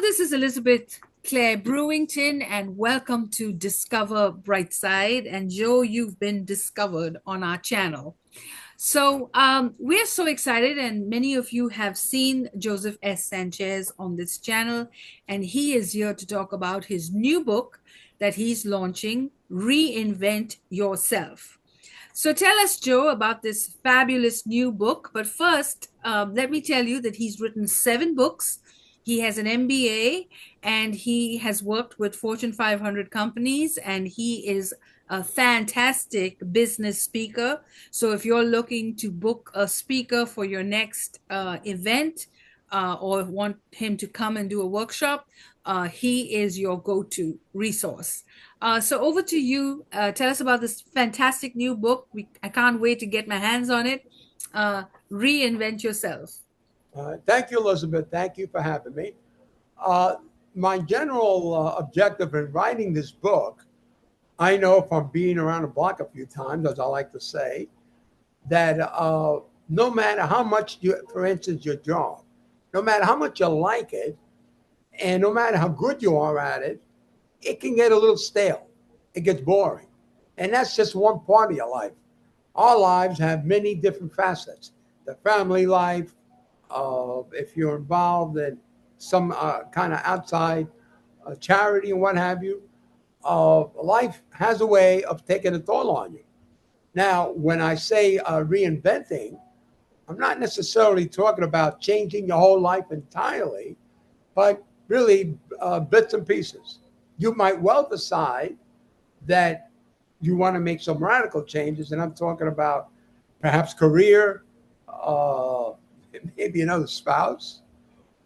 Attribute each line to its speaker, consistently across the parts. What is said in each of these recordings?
Speaker 1: this is Elizabeth Clare Brewington, and welcome to Discover Brightside. And Joe, you've been discovered on our channel. We're so excited, and many of you have seen Joseph S Sanchez on this channel, and he is here to talk about his new book that he's launching, Reinvent Yourself. So tell us, Joe, about this fabulous new book. But first, let me tell you that he's written 7 books. He has an MBA and he has worked with Fortune 500 companies, and he is a fantastic business speaker. So if you're looking to book a speaker for your next event or want him to come and do a workshop, he is your go-to resource. So over to you. Tell us about this fantastic new book. I can't wait to get my hands on it. Reinvent Yourself.
Speaker 2: Thank you, Elizabeth. Thank you for having me. Uh, my general objective in writing this book, I know from being around the block a few times, as I like to say, that no matter how much for instance, your job, no matter how much you like it, and no matter how good you are at it, it can get a little stale. It gets boring. And that's just one part of your life. Our lives have many different facets. The family life, if you're involved in some kind of outside charity and what have you, life has a way of taking a toll on you. Now, when I say reinventing, I'm not necessarily talking about changing your whole life entirely, but really bits and pieces. You might well decide that you want to make some radical changes, and I'm talking about perhaps career, uh, maybe another spouse.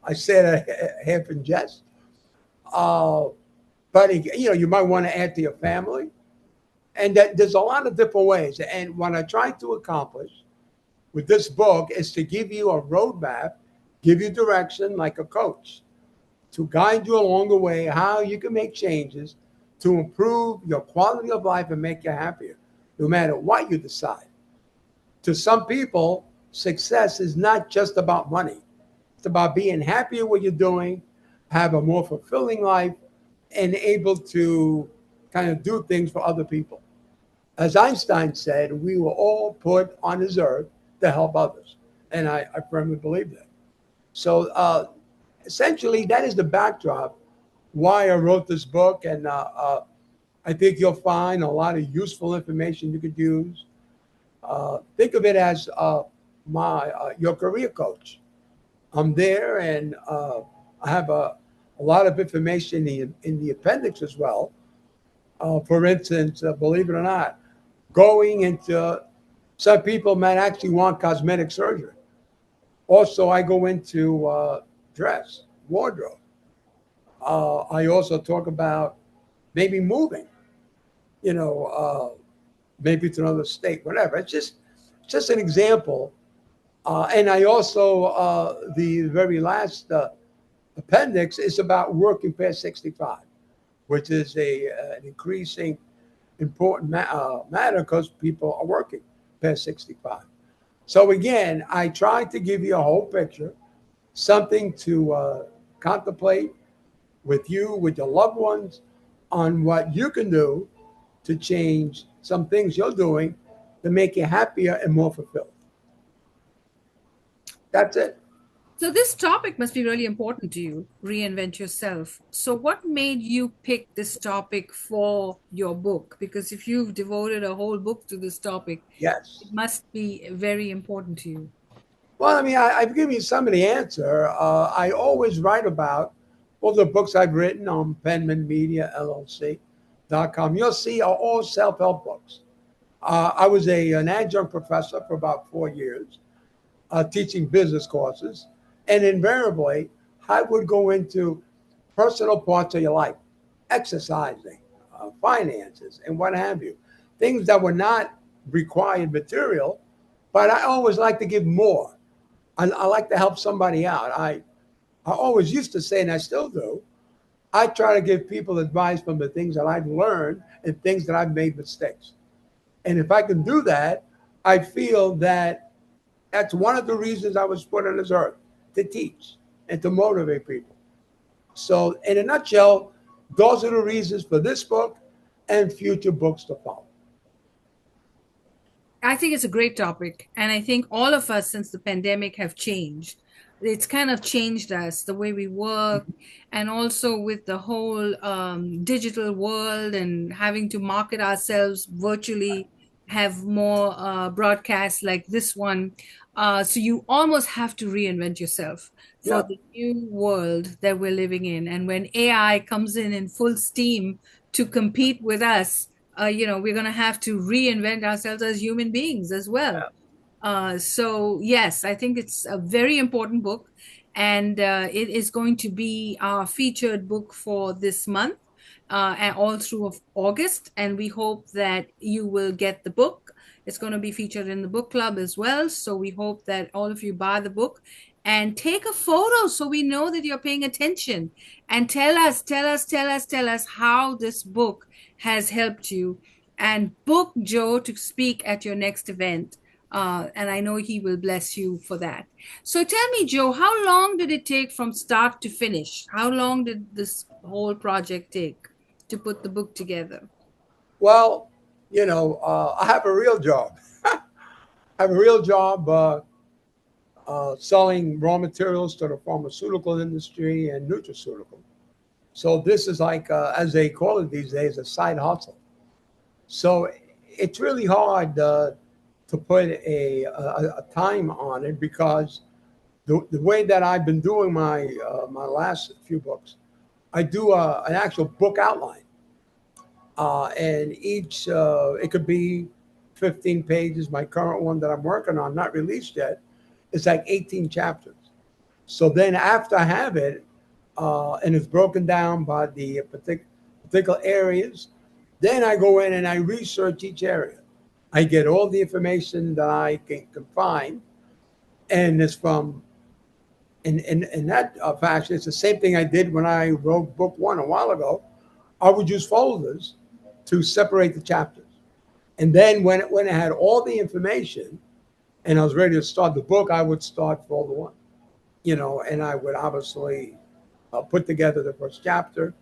Speaker 2: I said half in jest, uh, but you might want to add to your family, and that there's a lot of different ways. And what I try to accomplish with this book is to give you a roadmap, give you direction like a coach, to guide you along the way how you can make changes to improve your quality of life and make you happier, no matter what you decide. To some people, success is not just about money. It's about being happy at what you're doing, have a more fulfilling life, and able to kind of do things for other people. As Einstein said, we were all put on this earth to help others. And I firmly believe that. So essentially, that is the backdrop why I wrote this book. And I think you'll find a lot of useful information you could use. Think of it as your career coach. I'm there, and I have a lot of information in the appendix as well. For instance, believe it or not, going into some people might actually want cosmetic surgery. Also, I go into dress, wardrobe. I also talk about maybe moving, you know, maybe to another state, whatever. It's just an example. And I also, the very last appendix is about working past 65, which is an increasing important matter because people are working past 65. So again, I try to give you a whole picture, something to contemplate with you, with your loved ones, on what you can do to change some things you're doing to make you happier and more fulfilled. That's it.
Speaker 1: So this topic must be really important to you, reinvent yourself. So what made you pick this topic for your book? Because if you've devoted a whole book to this topic,
Speaker 2: Yes.
Speaker 1: it must be very important to you.
Speaker 2: Well, I mean, I've given you some of the answer. I always write about all the books I've written on Penman Media LLC.com. You'll see are all self-help books. I was an adjunct professor for about 4 years, teaching business courses. And invariably, I would go into personal parts of your life, exercising, finances, and what have you. Things that were not required material, but I always like to give more. I like to help somebody out. I always used to say, and I still do, I try to give people advice from the things that I've learned and things that I've made mistakes. And if I can do that, I feel that that's one of the reasons I was put on this earth, to teach and to motivate people. So in a nutshell, those are the reasons for this book and future books to follow.
Speaker 1: I think it's a great topic. And I think all of us since the pandemic have changed. It's kind of changed us, the way we work, and also with the whole digital world and having to market ourselves virtually, have more broadcasts like this one. So you almost have to reinvent yourself for
Speaker 2: Yeah.
Speaker 1: the new world that we're living in. And when AI comes in full steam to compete with us, we're going to have to reinvent ourselves as human beings as well. So, yes, I think it's a very important book, and it is going to be our featured book for this month and all through of August. And we hope that you will get the book. It's going to be featured in the book club as well. So, we hope that all of you buy the book and take a photo so we know that you're paying attention, and tell us how this book has helped you, and book Joe to speak at your next event. And I know he will bless you for that. So tell me, Joe, how long did it take from start to finish? How long did this whole project take to put the book together?
Speaker 2: Well, I have a real job. I have a real job selling raw materials to the pharmaceutical industry and nutraceutical. So this is like, as they call it these days, a side hustle. So it's really hard to put a time on it, because the way that I've been doing my last few books, I do an actual book outline, and each it could be 15 pages. My current one that I'm working on, not released yet, is like 18 chapters. So then after I have it, and it's broken down by the particular areas, then I go in and I research each area. I get all the information that I can find, and it's from in that fashion. It's the same thing I did when I wrote book one a while ago. I would use folders to separate the chapters, and then when I had all the information and I was ready to start the book, I would start folder one, and I would obviously put together the first chapter,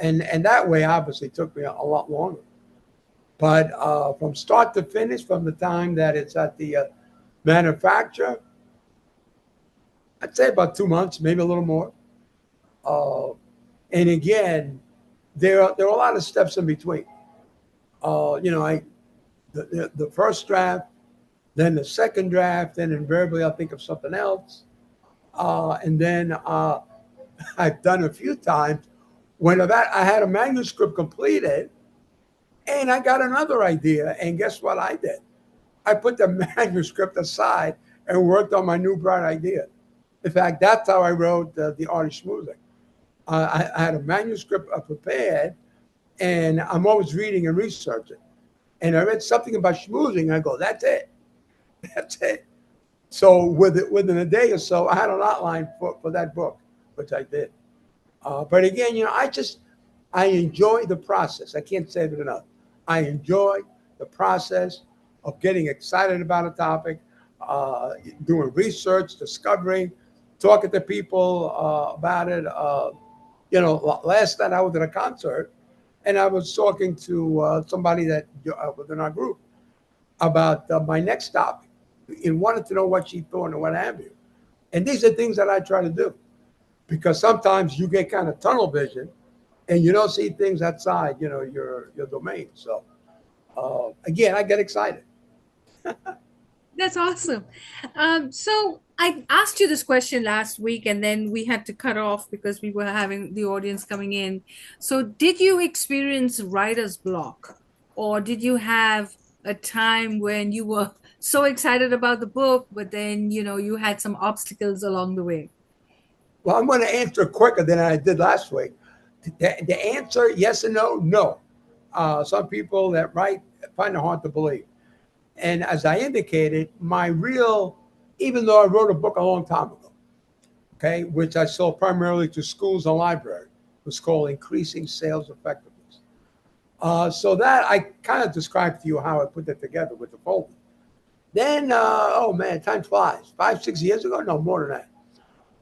Speaker 2: and that way obviously took me a lot longer. But from start to finish, from the time that it's at the manufacturer, I'd say about 2 months, maybe a little more. Uh, and again, there are a lot of steps in between. I the first draft, then the second draft, then invariably I'll think of something else, and then I've done a few times when I had a manuscript completed, and I got another idea, and guess what I did? I put the manuscript aside and worked on my new bright idea. In fact, that's how I wrote the Art of Schmoozing. I had a manuscript prepared, and I'm always reading and researching. And I read something about schmoozing. I go, that's it. That's it. So within a day or so, I had an outline for that book, which I did. But again, I enjoy the process. I can't say it enough. I enjoy the process of getting excited about a topic, doing research, discovering, talking to people about it. Last night I was at a concert, and I was talking to somebody that within our group about my next topic, and wanted to know what she thought and what have you. And these are things that I try to do, because sometimes you get kind of tunnel vision and you don't see things outside, your domain. So again, I get excited.
Speaker 1: That's awesome. So I asked you this question last week, and then we had to cut off because we were having the audience coming in. So, did you experience writer's block, or did you have a time when you were so excited about the book, but then you had some obstacles along the way?
Speaker 2: Well, I'm going to answer quicker than I did last week. The answer, yes and no, no. Some people that write find it hard to believe. And as I indicated, even though I wrote a book a long time ago, okay, which I sold primarily to schools and libraries, was called Increasing Sales Effectiveness. So that I kind of described to you how I put that together with the folder. Then, oh man, time flies. 5, 6 years ago? No, more than that.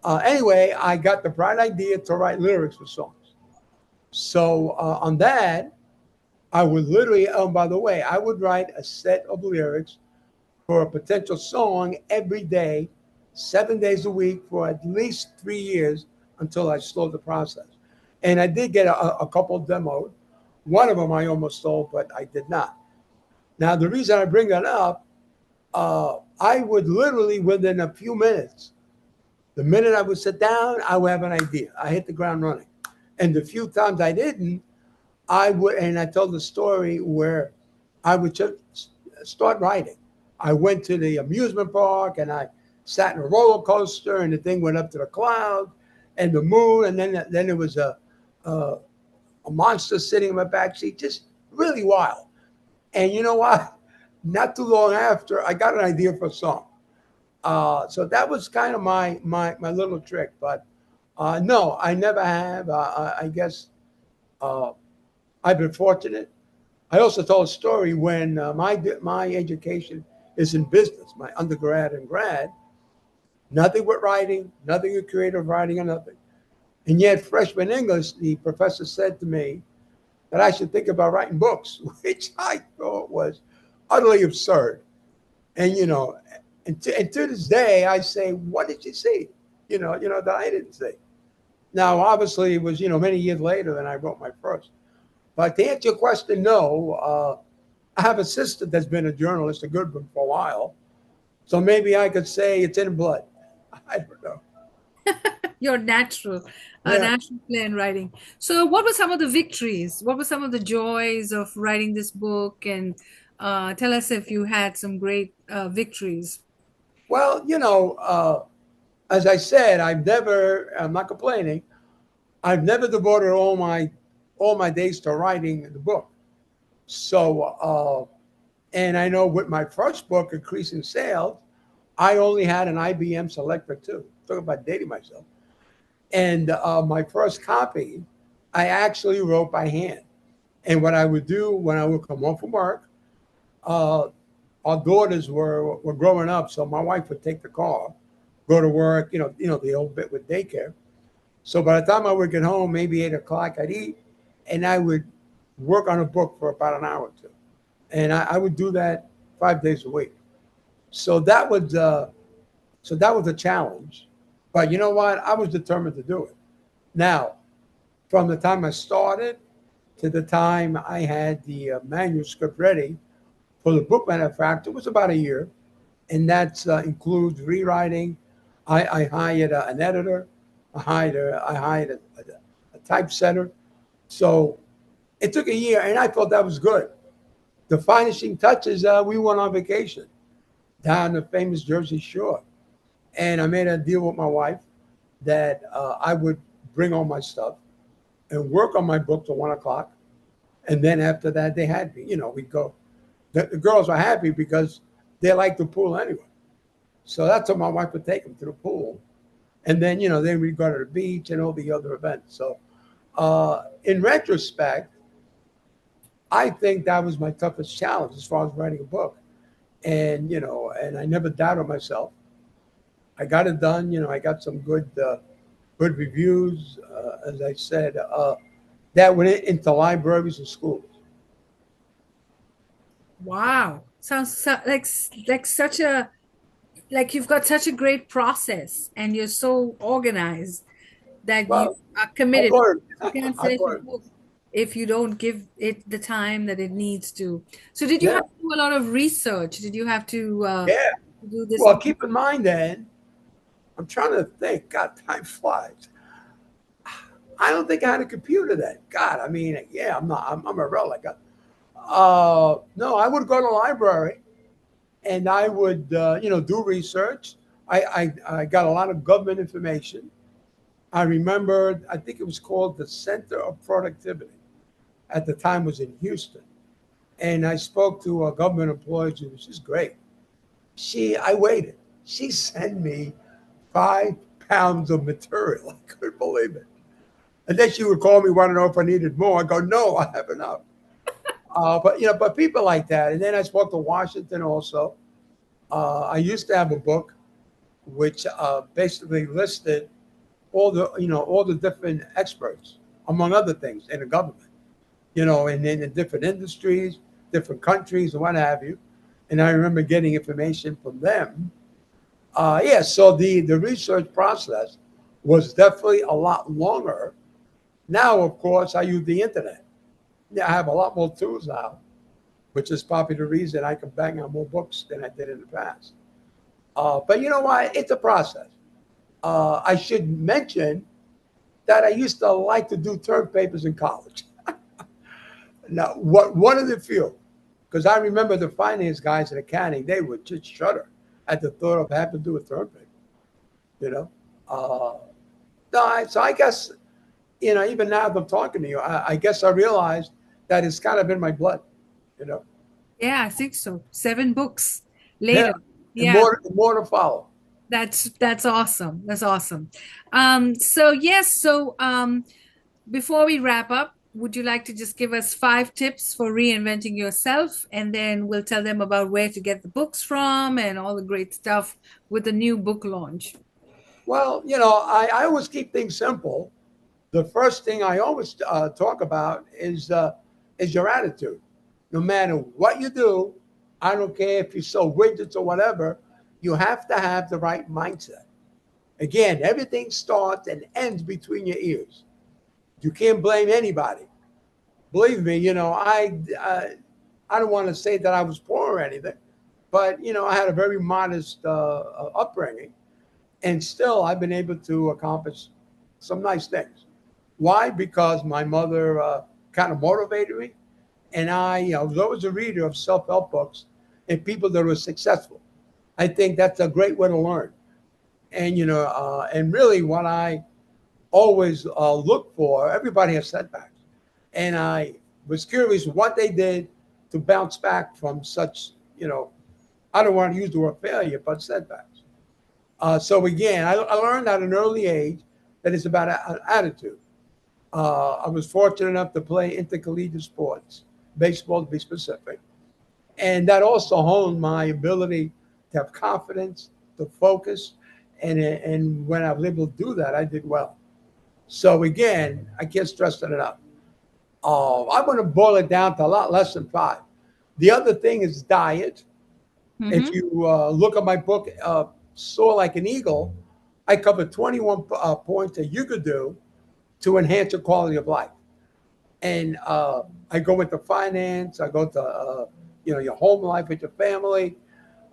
Speaker 2: Anyway, I got the bright idea to write lyrics for songs. So on that, I would literally, by the way, I would write a set of lyrics for a potential song every day, 7 days a week for at least 3 years until I slowed the process. And I did get a couple demoed. One of them I almost sold, but I did not. Now, the reason I bring that up, I would literally, within a few minutes, the minute I would sit down, I would have an idea. I hit the ground running. And the few times I didn't, I would, and I told the story where I would just start writing. I went to the amusement park and I sat in a roller coaster, and the thing went up to the clouds and the moon, and then there was a, a monster sitting in my back seat, just really wild. And you know what? Not too long after, I got an idea for a song. So that was kind of my little trick. But no, I never have. I guess uh, I've been fortunate. I also told a story when my education is in business, my undergrad and grad, nothing with writing, nothing with creative writing or nothing. And yet, freshman English, the professor said to me that I should think about writing books, which I thought was utterly absurd. And and to this day, I say, what did you see? That I didn't see. Now, obviously, it was many years later than I wrote my first. But to answer your question, no. I have a sister that's been a journalist, a good one for a while. So maybe I could say it's in blood. I don't know.
Speaker 1: You're natural, a
Speaker 2: Yeah.
Speaker 1: natural plain writing. So, what were some of the victories? What were some of the joys of writing this book? And tell us if you had some great victories.
Speaker 2: Well, as I said, I'm not complaining. I've never devoted all my days to writing the book. So, and I know with my first book, Increasing Sales, I only had an IBM Selector 2. Talk about dating myself. And my first copy, I actually wrote by hand. And what I would do when I would come home from work, uh, our daughters were growing up, so my wife would take the car, go to work, the old bit with daycare. So by the time I would get home, maybe 8 o'clock, I'd eat, and I would work on a book for about an hour or two, and I would do that 5 days a week. So that was a challenge, but you know what? I was determined to do it. Now, from the time I started to the time I had the manuscript ready for the book manufacturer was about a year, and that includes rewriting. I hired an editor. I hired a typesetter. So it took a year, and I thought that was good. The finishing touches, we went on vacation down the famous Jersey Shore, and I made a deal with my wife that I would bring all my stuff and work on my book till 1 o'clock, and then after that they had me. We'd go. The girls were happy because they liked the pool anyway. So that's how my wife would take them to the pool. And then we'd go to the beach and all the other events. So in retrospect, I think that was my toughest challenge as far as writing a book. And I never doubted myself. I got it done. I got some good reviews, as I said, that went into libraries and schools.
Speaker 1: Wow, sounds like such a like you've got such a great process, and you're so organized that you
Speaker 2: Well,
Speaker 1: are
Speaker 2: I've
Speaker 1: committed.
Speaker 2: learned.
Speaker 1: You can't
Speaker 2: I've
Speaker 1: finish a
Speaker 2: learned.
Speaker 1: book if you don't give it the time that it needs to. So, did you
Speaker 2: Yeah.
Speaker 1: have to do a lot of research? Did you have to
Speaker 2: Yeah.
Speaker 1: do this
Speaker 2: Well,
Speaker 1: on?
Speaker 2: keep in mind then, I'm trying to think. God, time flies. I don't think I had a computer then. God, I mean, yeah, I'm not. I'm a relic. No, I would go to the library and I would, do research. I got a lot of government information. I remember, I think it was called the Center of Productivity. At the time, was in Houston, and I spoke to a government employee. She was just great. I waited. She sent me 5 pounds of material. I couldn't believe it. And then she would call me, want to know if I needed more. I go, no, I have enough. But people like that. And then I spoke to Washington also. I used to have a book which basically listed all the different experts, among other things, in the government, and in different industries, different countries, and what have you. And I remember getting information from them. Yeah, so the research process was definitely a lot longer. Now, of course, I use the internet. Yeah, I have a lot more tools now, which is probably the reason I can bang out more books than I did in the past. But you know what? It's a process. I should mention that I used to like to do term papers in college. Now, what one of the few, because I remember the finance guys in accounting, they would just shudder at the thought of having to do a term paper. You know, uh, no, so I guess even now that I'm talking to you, I guess I realized that it's kind of in my blood. You know,
Speaker 1: Yeah, I think so. 7 books
Speaker 2: yeah,
Speaker 1: later.
Speaker 2: and
Speaker 1: Yeah,
Speaker 2: more to follow.
Speaker 1: that's awesome. That's awesome. So yes, before we wrap up, would you like to just give us 5 tips for reinventing yourself? And then we'll tell them about where to get the books from and all the great stuff with the new book launch.
Speaker 2: Well, I always keep things simple. The first thing I always talk about is your attitude. No matter what you do, I don't care if you sell widgets or whatever, you have to have the right mindset. Again, everything starts and ends between your ears. You can't blame anybody. Believe me, I don't want to say that I was poor or anything, but I had a very modest upbringing, and still I've been able to accomplish some nice things. Why? Because my mother kind of motivated me, and I was always a reader of self-help books and people that were successful. I think that's a great way to learn. And and really, what I always look for, everybody has setbacks, and I was curious what they did to bounce back from such, I don't want to use the word failure, but setbacks. So again, I learned at an early age that it's about an attitude. I was fortunate enough to play intercollegiate sports, baseball to be specific, and that also honed my ability to have confidence, to focus, and when I was able to do that, I did well. So again, I can't stress that enough. I'm going to boil it down to a lot less than 5. The other thing is diet. If
Speaker 1: Mm-hmm.
Speaker 2: you look at my book, Soar Like an Eagle, I cover 21 points that you could do to enhance your quality of life. And I go into finance. I go to your home life with your family.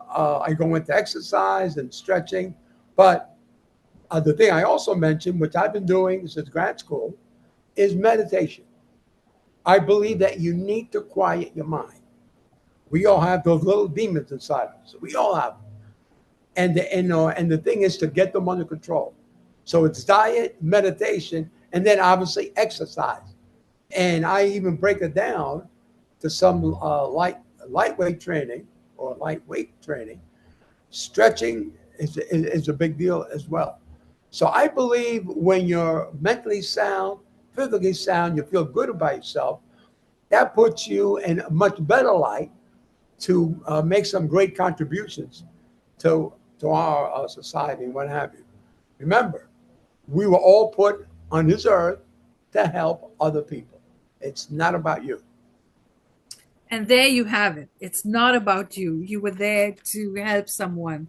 Speaker 2: I go into exercise and stretching. But the thing I also mentioned, which I've been doing since grad school, is meditation. I believe that you need to quiet your mind. We all have those little demons inside of us. We all have them. And the thing is to get them under control. So it's diet, meditation, and then obviously exercise. And I even break it down to some lightweight training or lightweight training. Stretching is a big deal as well. So I believe when you're mentally sound, physically sound, you feel good about yourself, that puts you in a much better light to make some great contributions to our society and what have you. Remember, we were all put on this earth to help other people. It's not about you.
Speaker 1: And there you have it. It's not about you. You were there to help someone.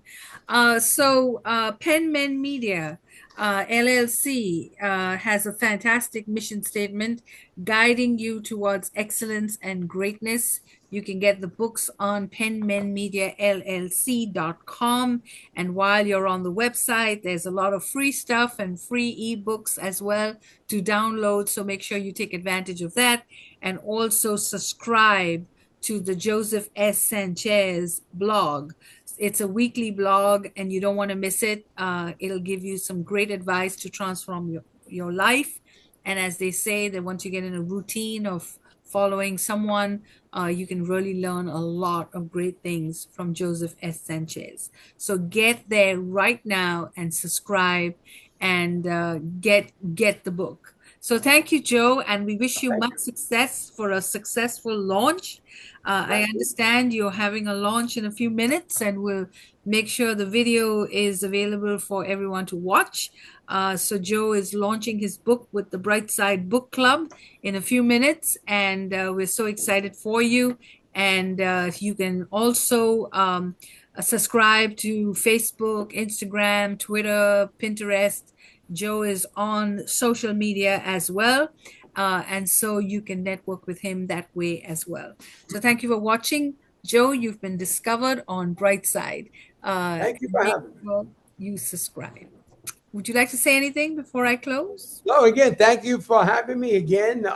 Speaker 1: Penman Media LLC has a fantastic mission statement guiding you towards excellence and greatness. You can get the books on penmanmediallc.com. And while you're on the website, there's a lot of free stuff and free ebooks as well to download. So make sure you take advantage of that and also subscribe to the Joseph S Sanchez blog. It's a weekly blog and you don't want to miss it. It'll give you some great advice to transform your life. And as they say, that once you get in a routine of following someone, you can really learn a lot of great things from Joseph S Sanchez. So get there right now and subscribe and get the book. So thank you, Joe, and we wish you
Speaker 2: Thank
Speaker 1: much
Speaker 2: you.
Speaker 1: success for a successful launch. I
Speaker 2: Thank you.
Speaker 1: understand you're having a launch in a few minutes, and we'll make sure the video is available for everyone to watch. So Joe is launching his book with the Brightside Book Club in a few minutes, and we're so excited for you. And you can also subscribe to Facebook, Instagram, Twitter, Pinterest. Joe is on social media as well. And so you can network with him that way as well. So thank you for watching. Joe, you've been discovered on Brightside.
Speaker 2: Thank you
Speaker 1: And
Speaker 2: for
Speaker 1: make
Speaker 2: having me.
Speaker 1: sure you subscribe. Would you like to say anything before I close?
Speaker 2: No, again, thank you for having me again.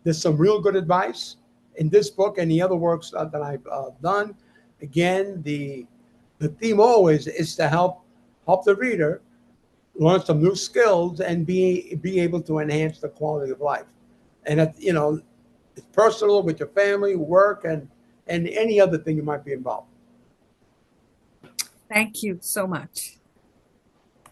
Speaker 2: There's some real good advice in this book and the other works that I've done. Again, the theme always is to help the reader learn some new skills and be able to enhance the quality of life. And it's personal with your family, work, and any other thing you might be involved.
Speaker 1: Thank you so much.